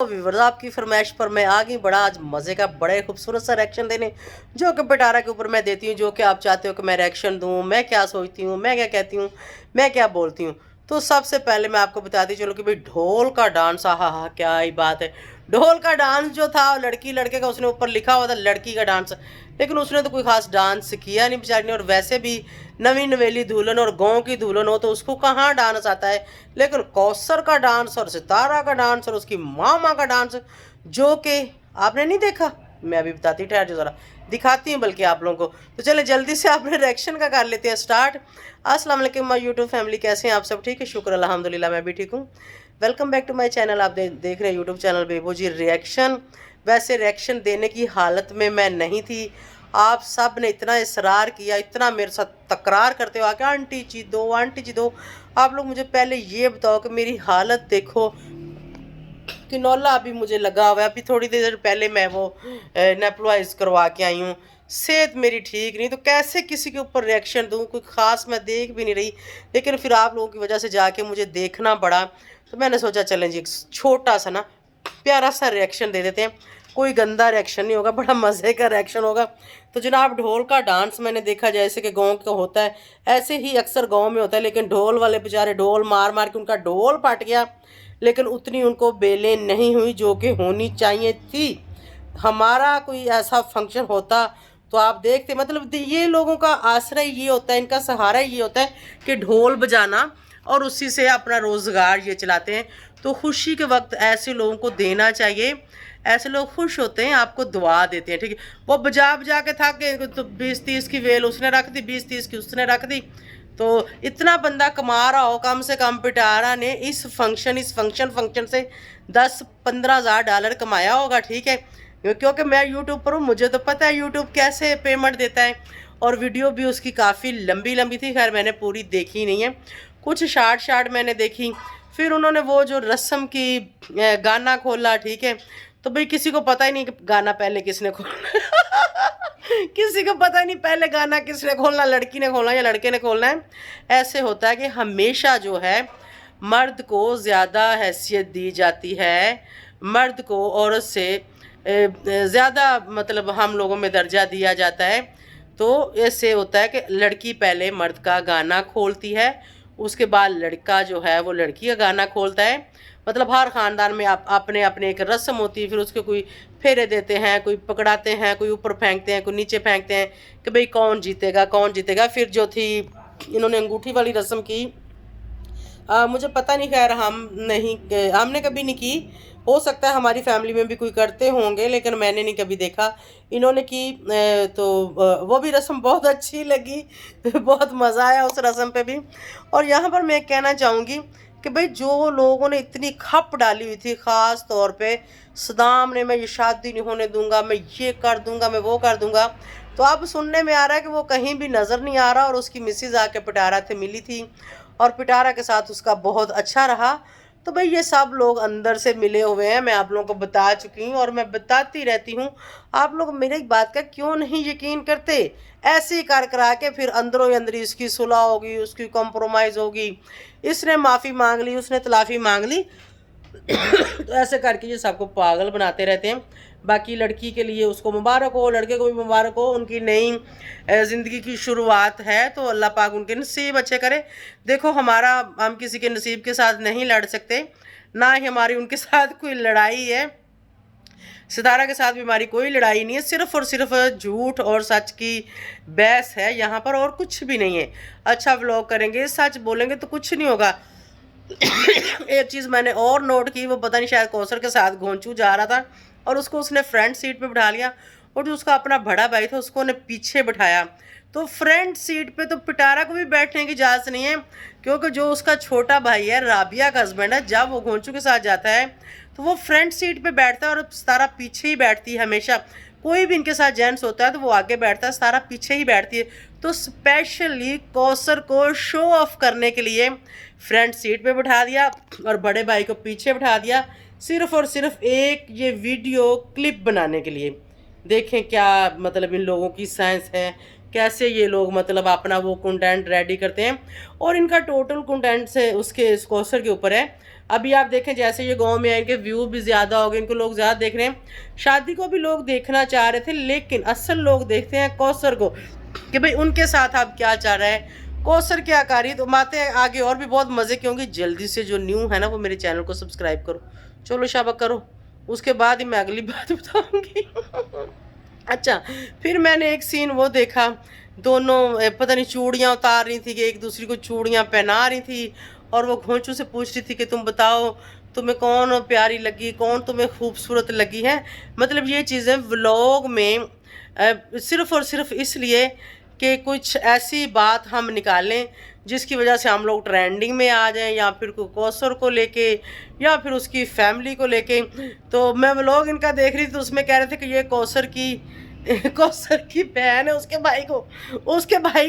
Viewers आपकी फरमाइश पर मैं आ गई बड़ा आज मज़े का बड़े खूबसूरत सा रिएक्शन देने जो कि पिटारा के ऊपर मैं देती हूँ जो कि आप चाहते हो कि मैं रिएक्शन दूँ, मैं क्या सोचती हूँ, मैं क्या कहती हूँ, मैं क्या बोलती हूँ। तो सबसे पहले मैं आपको बताती चलूँ कि भाई ढोल का डांस, आहा हा क्या ही बात है। ढोल का डांस जो था लड़की लड़के का उसने ऊपर लिखा हुआ था लड़की का डांस, लेकिन उसने तो कोई खास डांस किया नहीं बेचारी ने। और वैसे भी नवी नवेली दुल्हन और गाँव की दुल्हन हो तो उसको कहाँ डांस आता है, लेकिन कौसर का डांस और सितारा का डांस और उसकी मामा का डांस जो कि आपने नहीं देखा, मैं अभी बताती ठहर जो ज़रा दिखाती हूँ बल्कि आप लोगों को। तो चले जल्दी से आपने रिएक्शन का कर लेते हैं स्टार्ट। अस्सलाम वालेकुम माय यूट्यूब फैमिली, कैसे हैं आप सब? ठीक है, शुक्र अल्हम्दुलिल्लाह मैं भी ठीक हूँ। Welcome back to my channel. आप देख रहे हैं YouTube channel Bebo ji reaction. वैसे रिएक्शन देने की हालत में मैं नहीं थी, आप सब ने इतना इसरार किया, इतना मेरे साथ तकरार करते हो आके आंटी जी दो, आंटी जी दो। आप लोग मुझे पहले ये बताओ कि मेरी हालत देखो, किनौला अभी मुझे लगा हुआ है। अभी थोड़ी देर पहले मैं वो नेप्लॉइज करवा के आई हूँ। सेहत मेरी ठीक नहीं, तो कैसे किसी के ऊपर रिएक्शन दूँ? कोई ख़ास मैं देख भी नहीं रही, लेकिन फिर आप लोगों की वजह से जाके मुझे देखना पड़ा। तो मैंने सोचा चलें जी एक छोटा सा ना प्यारा सा रिएक्शन दे देते हैं। कोई गंदा रिएक्शन नहीं होगा, बड़ा मज़े का रिएक्शन होगा। तो जनाब ढोल का डांस मैंने देखा जैसे कि गाँव का होता है, ऐसे ही अक्सर गाँव में होता है, लेकिन ढोल वाले बेचारे ढोल मार मार के उनका ढोल फट गया, लेकिन उतनी उनको बेलें नहीं हुई जो कि होनी चाहिए थी। हमारा कोई ऐसा फंक्शन होता तो आप देखते, मतलब ये लोगों का आश्रय ये होता है, इनका सहारा ये होता है कि ढोल बजाना, और उसी से अपना रोज़गार ये चलाते हैं। तो खुशी के वक्त ऐसे लोगों को देना चाहिए, ऐसे लोग खुश होते हैं, आपको दुआ देते हैं, ठीक है। वो बजा बजा के थक गए तो 20-30 की वेल उसने रख दी, 20-30 की उसने रख दी। तो इतना बंदा कमा रहा हो, कम से कम पिटारा ने इस फंक्शन से 10-15 हज़ार डॉलर कमाया होगा, ठीक है। क्योंकि मैं यूट्यूब पर हूँ, मुझे तो पता है यूट्यूब कैसे पेमेंट देता है। और वीडियो भी उसकी काफ़ी लंबी लंबी थी, खैर मैंने पूरी देखी नहीं है, कुछ शार्ट शार्ट मैंने देखी। फिर उन्होंने वो जो रस्म की गाना खोला, ठीक है। तो भाई किसी को पता ही नहीं कि गाना पहले किसने खोला किसी को पता ही नहीं पहले गाना किसने खोलना, लड़की ने खोलना या लड़के ने खोलना है। ऐसे होता है कि हमेशा जो है मर्द को ज़्यादा हैसियत दी जाती है, मर्द को औरत से ज़्यादा मतलब हम लोगों में दर्जा दिया जाता है। तो ऐसे होता है कि लड़की पहले मर्द का गाना खोलती है, उसके बाद लड़का जो है वो लड़की का गाना खोलता है। मतलब हर ख़ानदान में आप अपने अपने एक रस्म होती है, फिर उसके कोई फेरे देते हैं, कोई पकड़ाते हैं, कोई ऊपर फेंकते हैं, कोई नीचे फेंकते हैं कि भाई कौन जीतेगा कौन जीतेगा। फिर जो थी इन्होंने अंगूठी वाली रस्म की, मुझे पता नहीं, खैर हमने कभी नहीं की, हो सकता है हमारी फैमिली में भी कोई करते होंगे, लेकिन मैंने नहीं कभी देखा। इन्होंने की तो वो भी रस्म बहुत अच्छी लगी बहुत मज़ा आया उस रस्म पे भी। और यहाँ पर मैं कहना चाहूँगी कि भाई जो लोगों ने इतनी खप डाली हुई थी, ख़ास तौर पे सदाम ने, मैं ये शादी नहीं होने दूंगा, मैं ये कर दूंगा, मैं वो कर दूंगा। तो अब सुनने में आ रहा है कि वो कहीं भी नज़र नहीं आ रहा, और उसकी मिसिज आके पिटारा से मिली थी और पिटारा के साथ उसका बहुत अच्छा रहा। तो भाई ये सब लोग अंदर से मिले हुए हैं, मैं आप लोगों को बता चुकी हूँ और मैं बताती रहती हूँ। आप लोग मेरी बात का क्यों नहीं यकीन करते? ऐसे ही कर करा के फिर अंदरों अंदरी इसकी सुलह होगी, उसकी कॉम्प्रोमाइज़ होगी, इसने माफ़ी मांग ली, उसने तलाफ़ी मांग ली तो ऐसे करके ये सबको पागल बनाते रहते हैं। बाकी लड़की के लिए उसको मुबारक हो, लड़के को भी मुबारक हो, उनकी नई ज़िंदगी की शुरुआत है, तो अल्लाह पाक उनके नसीब अच्छे करे। देखो हम किसी के नसीब के साथ नहीं लड़ सकते, ना ही हमारी उनके साथ कोई लड़ाई है। सितारा के साथ भी हमारी कोई लड़ाई नहीं है, सिर्फ़ और सिर्फ झूठ और सच की बहस है यहाँ पर, और कुछ भी नहीं है। अच्छा व्लॉग करेंगे, सच बोलेंगे तो कुछ नहीं होगा। एक चीज़ मैंने और नोट की, वो पता नहीं शायद कौसर के साथ घोंचू जा रहा था और उसको उसने फ्रंट सीट पे बिठा लिया, और जो उसका अपना बड़ा भाई था उसको उन्हें पीछे बिठाया। तो फ्रंट सीट पे तो पिटारा को भी बैठने की इजाज़त नहीं है, क्योंकि जो उसका छोटा भाई है राबिया का हस्बैंड है, जब वो घोंचू के साथ जाता है तो वो फ्रंट सीट पे बैठता है और सितारा पीछे ही बैठती है हमेशा। कोई भी इनके साथ जेंट्स होता है तो वो आगे बैठता है, सितारा पीछे ही बैठती है। तो स्पेशली कौसर को शो ऑफ करने के लिए फ्रंट सीट पे बिठा दिया और बड़े भाई को पीछे बिठा दिया, सिर्फ़ और सिर्फ एक ये वीडियो क्लिप बनाने के लिए। देखें क्या मतलब इन लोगों की साइंस है, कैसे ये लोग मतलब अपना वो कंटेंट रेडी करते हैं। और इनका टोटल कंटेंट से उसके कौसर के ऊपर है अभी आप देखें जैसे ये गांव में है, इनके व्यू भी ज़्यादा हो गए, इनको लोग ज़्यादा देख रहे हैं। शादी को भी लोग देखना चाह रहे थे, लेकिन असल लोग देखते हैं कौसर को कि भाई उनके साथ आप क्या चाह रहे हैं, कौसर क्या कर रही है। तो माते आगे और भी बहुत मज़े की होंगी। जल्दी से जो न्यू है ना वो मेरे चैनल को सब्सक्राइब करो। चलो शाबा करो, उसके बाद ही मैं अगली बात बताऊँगी। अच्छा, फिर मैंने एक सीन वो देखा, दोनों पता नहीं चूड़ियाँ उतार रही थी कि एक दूसरी को चूड़ियाँ पहना रही थी, और वो घोंचू से पूछ रही थी कि तुम बताओ तुम्हें कौन प्यारी लगी, कौन तुम्हें खूबसूरत लगी है। मतलब ये चीज़ें व्लॉग में सिर्फ़ और सिर्फ इसलिए कि कुछ ऐसी बात हम निकालें जिसकी वजह से हम लोग ट्रेंडिंग में आ जाएं, या फिर कोई कौसर को लेके, या फिर उसकी फैमिली को लेके। तो मैं व्लॉग इनका देख रही थी तो उसमें कह रहे थे कि ये कौसर की कौसर की बहन है, उसके भाई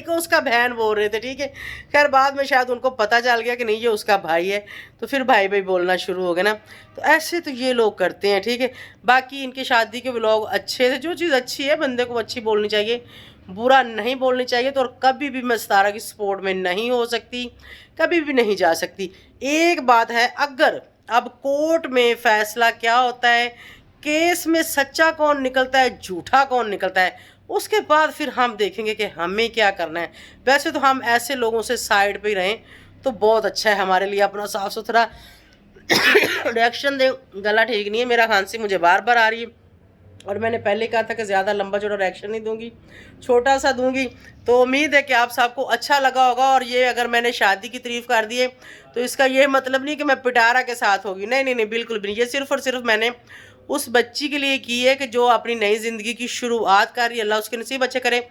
को उसका बहन बोल रहे थे, ठीक है। खैर बाद में शायद उनको पता चल गया कि नहीं ये उसका भाई है, तो फिर भाई भाई बोलना शुरू हो गया ना। तो ऐसे तो ये लोग करते हैं, ठीक है। बाकी इनके शादी के व्लॉग अच्छे थे, जो चीज़ अच्छी है बंदे को अच्छी बोलनी चाहिए, बुरा नहीं बोलनी चाहिए। तो और कभी भी मैं सितारा की सपोर्ट में नहीं हो सकती, कभी भी नहीं जा सकती। एक बात है, अगर अब कोर्ट में फैसला क्या होता है, केस में सच्चा कौन निकलता है झूठा कौन निकलता है, उसके बाद फिर हम देखेंगे कि हमें क्या करना है। वैसे तो हम ऐसे लोगों से साइड पे ही रहें तो बहुत अच्छा है हमारे लिए, अपना साफ सुथरा रिएक्शन दें। गला ठीक नहीं है मेरा, खांसी मुझे बार बार आ रही है, और मैंने पहले कहा था कि ज़्यादा लंबा चौड़ा रिएक्शन नहीं दूंगी, छोटा सा दूंगी। तो उम्मीद है कि आप सबको अच्छा लगा होगा। और ये अगर मैंने शादी की तारीफ़ कर दी है तो इसका ये मतलब नहीं कि मैं पिटारा के साथ होगी, नहीं नहीं नहीं, बिल्कुल भी नहीं। ये सिर्फ़ और सिर्फ मैंने उस बच्ची के लिए की है कि जो अपनी नई ज़िंदगी की शुरुआत कर रही है, अल्लाह उसके नसीब अच्छे करे।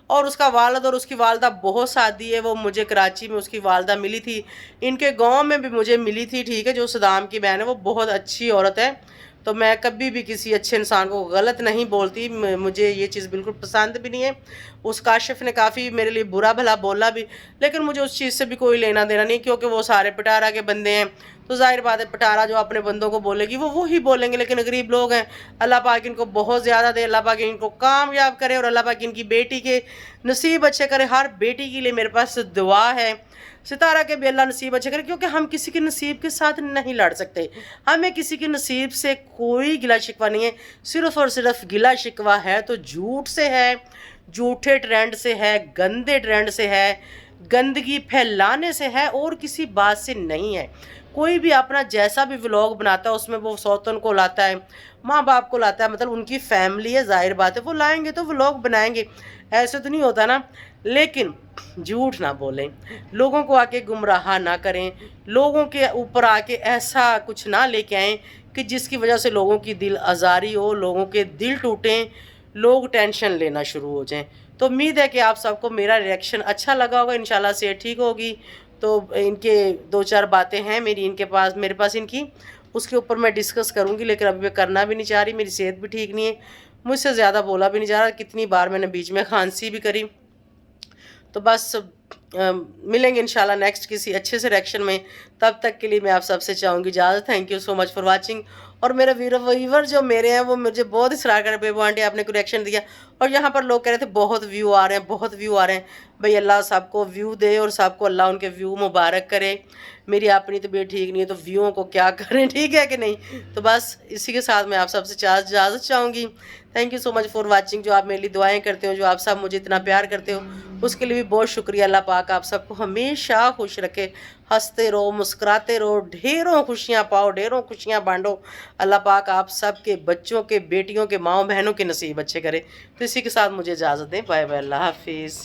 और उसका वालिद और उसकी वालदा बहुत साथ दी है। वो मुझे कराची में उसकी वालदा मिली थी, इनके गांव में भी मुझे मिली थी, ठीक है। जो सदाम की बहन है वो बहुत अच्छी औरत है। तो मैं कभी भी किसी अच्छे इंसान को गलत नहीं बोलती, मुझे ये चीज़ बिल्कुल पसंद भी नहीं है। उस काशिफ ने काफ़ी मेरे लिए बुरा भला बोला भी, लेकिन मुझे उस चीज़ से भी कोई लेना देना नहीं, क्योंकि वो सारे पिटारा के बंदे हैं। तो जाहिर बात है पिटारा जो अपने बंदों को बोलेगी वो ही बोलेंगे। लेकिन गरीब लोग हैं, अल्लाह पाक इनको बहुत ज़्यादा दे, अल्लाह पाक इनको कामयाब करे, और अल्लाह पाक इनकी बेटी के नसीब अच्छे करे। हर बेटी के लिए मेरे पास दुआ है, सितारा के भी अल्लाह नसीब अच्छे करे, क्योंकि हम किसी के नसीब के साथ नहीं लड़ सकते। हमें किसी के नसीब से कोई गिला शिकवा नहीं है, सिर्फ़ और सिर्फ गिला शिकवा है तो झूठ से है, झूठे ट्रेंड से है, गंदे ट्रेंड से है, गंदगी फैलाने से है, और किसी बात से नहीं है। कोई भी अपना जैसा भी व्लॉग बनाता है उसमें वो सौतन को लाता है, माँ बाप को लाता है, मतलब उनकी फैमिली है, जाहिर बात है वो लाएंगे तो व्लॉग बनाएंगे, ऐसे तो नहीं होता ना। लेकिन झूठ ना बोलें, लोगों को आके गुमराह ना करें, लोगों के ऊपर आके ऐसा कुछ ना लेके आएँ कि जिसकी वजह से लोगों की दिल आज़ारी हो, लोगों के दिल टूटें, लोग टेंशन लेना शुरू हो जाएं। तो उम्मीद है कि आप सबको मेरा रिएक्शन अच्छा लगा होगा, इंशाल्लाह सेहत ठीक होगी। तो इनके दो चार बातें हैं मेरी इनके पास, मेरे पास इनकी, उसके ऊपर मैं डिस्कस करूँगी, लेकिन अभी मैं करना भी नहीं चाह रही, मेरी सेहत भी ठीक नहीं है, मुझसे ज़्यादा बोला भी नहीं जा रहा। कितनी बार मैंने बीच में खांसी भी करी। तो बस मिलेंगे इंशाल्लाह नेक्स्ट किसी अच्छे से रिएक्शन में। तब तक के लिए मैं आप सबसे चाहूँगी इजाज़त। Thank you so much for watching. और मेरे व्यूवर जो मेरे हैं वो मुझे बहुत इसरार कर रहे, बेबू आंटी आपने कोई रिएक्शन दिया, और यहाँ पर लोग कह रहे थे बहुत व्यू आ रहे हैं, बहुत व्यू आ रहे हैं। भाई अल्लाह सबको व्यू दे, और सबको अल्लाह उनके व्यू मुबारक करे। मेरी अपनी तबीयत ठीक नहीं है तो व्यूओं को क्या करें, ठीक है कि नहीं। तो बस इसी के साथ मैं आप सबसे इजाज़त चाहूँगी। Thank you so much for watching. जो आप मेरे लिए दुआएं करते हो, जो आप सब मुझे इतना प्यार करते हो, उसके लिए भी बहुत शुक्रिया। अल्लाह पाक आप सबको हमेशा खुश रखे, हंसते रहो, मुस्कुराते रहो, ढेरों खुशियाँ पाओ, ढेरों खुशियाँ बांटो। अल्लाह पाक आप सब के बच्चों के, बेटियों के, माँओं बहनों के नसीब अच्छे करे। तो इसी के साथ मुझे इजाज़त दें। बाय बाय, अल्लाह हाफिज़।